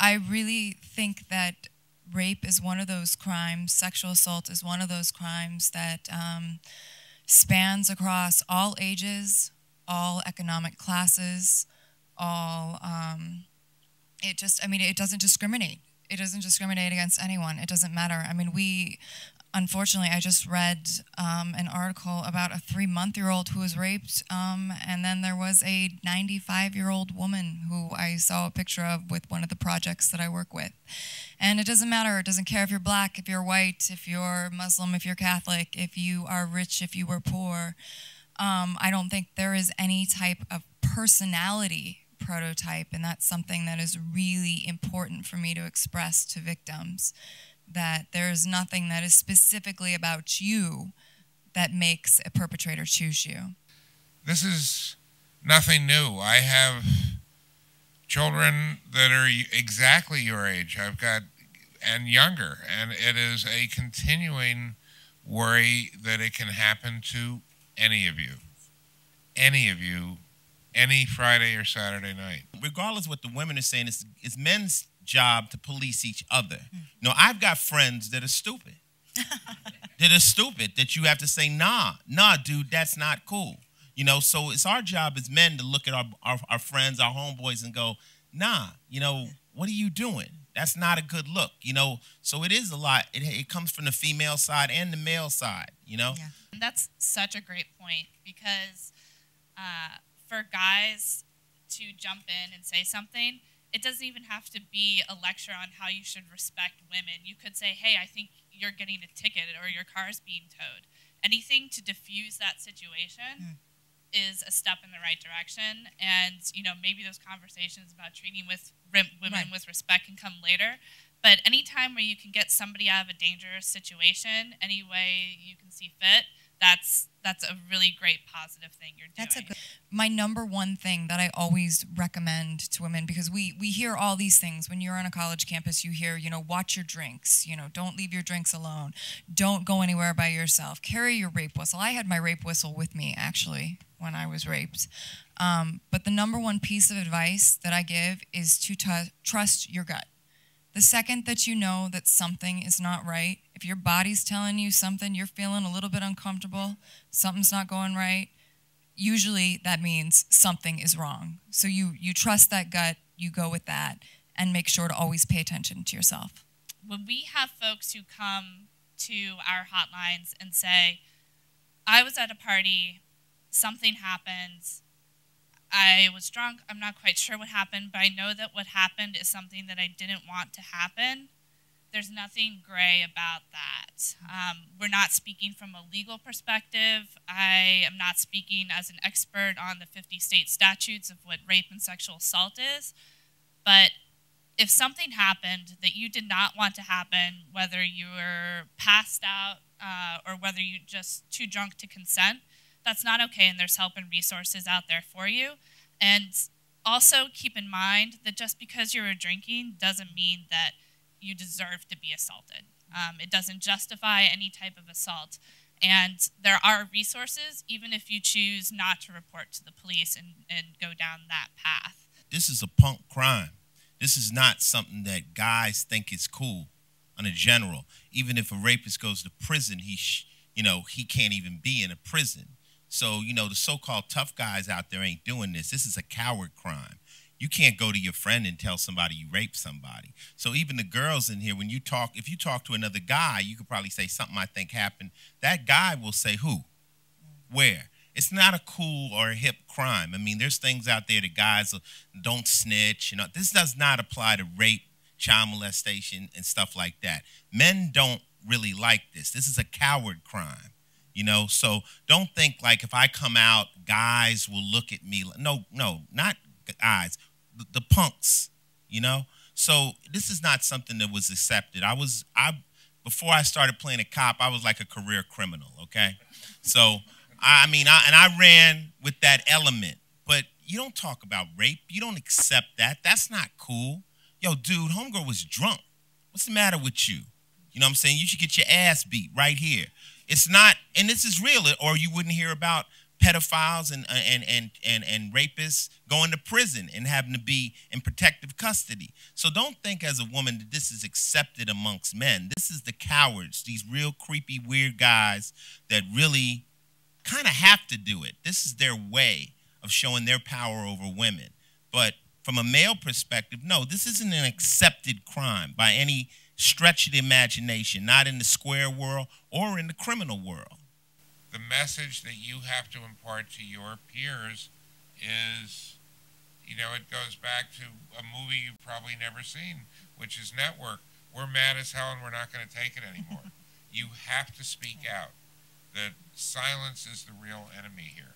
I really think that rape is one of those crimes, sexual assault is one of those crimes that spans across all ages, all economic classes, all, it doesn't discriminate. It doesn't discriminate against anyone. It doesn't matter. I mean, unfortunately, I just read an article about a 3-month-old who was raped, and then there was a 95-year-old woman who I saw a picture of with one of the projects that I work with. And it doesn't matter. It doesn't care if you're black, if you're white, if you're Muslim, if you're Catholic, if you are rich, if you were poor. I don't think there is any type of personality prototype, and that's something that is really important for me to express to victims, that there's nothing that is specifically about you that makes a perpetrator choose you. This is nothing new. I have children that are exactly your age. I've got, and younger, and it is a continuing worry that it can happen to any of you. Any of you, any Friday or Saturday night. Regardless of what the women are saying, it's men's job to police each other. You know, I've got friends that are stupid. That you have to say, nah, dude, that's not cool. You know, so it's our job as men to look at our friends, our homeboys, and go, nah, you know, what are you doing? That's not a good look, you know. So it is a lot. It comes from the female side and the male side, you know. Yeah. And that's such a great point, because for guys to jump in and say something, it doesn't even have to be a lecture on how you should respect women. You could say, hey, I think you're getting a ticket or your car's being towed. Anything to diffuse that situation is a step in the right direction. And, you know, maybe those conversations about treating women with respect can come later. But any time where you can get somebody out of a dangerous situation any way you can see fit, that's a really great positive thing you're doing. My number one thing that I always recommend to women, because we hear all these things when you're on a college campus. You hear, you know, watch your drinks, you know, don't leave your drinks alone, don't go anywhere by yourself, carry your rape whistle. I had my rape whistle with me, actually, when I was raped. But the number one piece of advice that I give is to trust your gut. The second that you know that something is not right, if your body's telling you something, you're feeling a little bit uncomfortable, something's not going right, usually that means something is wrong. So you trust that gut, you go with that, and make sure to always pay attention to yourself. When we have folks who come to our hotlines and say, I was at a party, something happened, I was drunk, I'm not quite sure what happened, but I know that what happened is something that I didn't want to happen. There's nothing gray about that. We're not speaking from a legal perspective. I am not speaking as an expert on the 50 state statutes of what rape and sexual assault is. But if something happened that you did not want to happen, whether you were passed out or whether you're just too drunk to consent, that's not okay, and there's help and resources out there for you. And also keep in mind that just because you were drinking doesn't mean that you deserve to be assaulted. It doesn't justify any type of assault. And there are resources, even if you choose not to report to the police and go down that path. This is a punk crime. This is not something that guys think is cool on a general. Even if a rapist goes to prison, he can't even be in a prison. So, you know, the so-called tough guys out there ain't doing this. This is a coward crime. You can't go to your friend and tell somebody you raped somebody. So even the girls in here, if you talk to another guy, you could probably say something I think happened. That guy will say who? Where? It's not a cool or a hip crime. I mean, there's things out there that guys don't snitch. You know, this does not apply to rape, child molestation, and stuff like that. Men don't really like this. This is a coward crime. You know, so don't think like if I come out, guys will look at me. No, not guys, the punks, you know. So this is not something that was accepted. Before I started playing a cop, I was like a career criminal, okay? So, I ran with that element. But you don't talk about rape. You don't accept that. That's not cool. Yo, dude, homegirl was drunk. What's the matter with you? You know what I'm saying? You should get your ass beat right here. It's not, and this is real, or you wouldn't hear about pedophiles and rapists going to prison and having to be in protective custody. So don't think as a woman that this is accepted amongst men. This is the cowards, these real creepy, weird guys that really kind of have to do it. This is their way of showing their power over women. But from a male perspective, no, this isn't an accepted crime by any stretch of the imagination, not in the square world or in the criminal world. The message that you have to impart to your peers is, you know, it goes back to a movie you've probably never seen, which is Network. We're mad as hell and we're not going to take it anymore. You have to speak out. That silence is the real enemy here.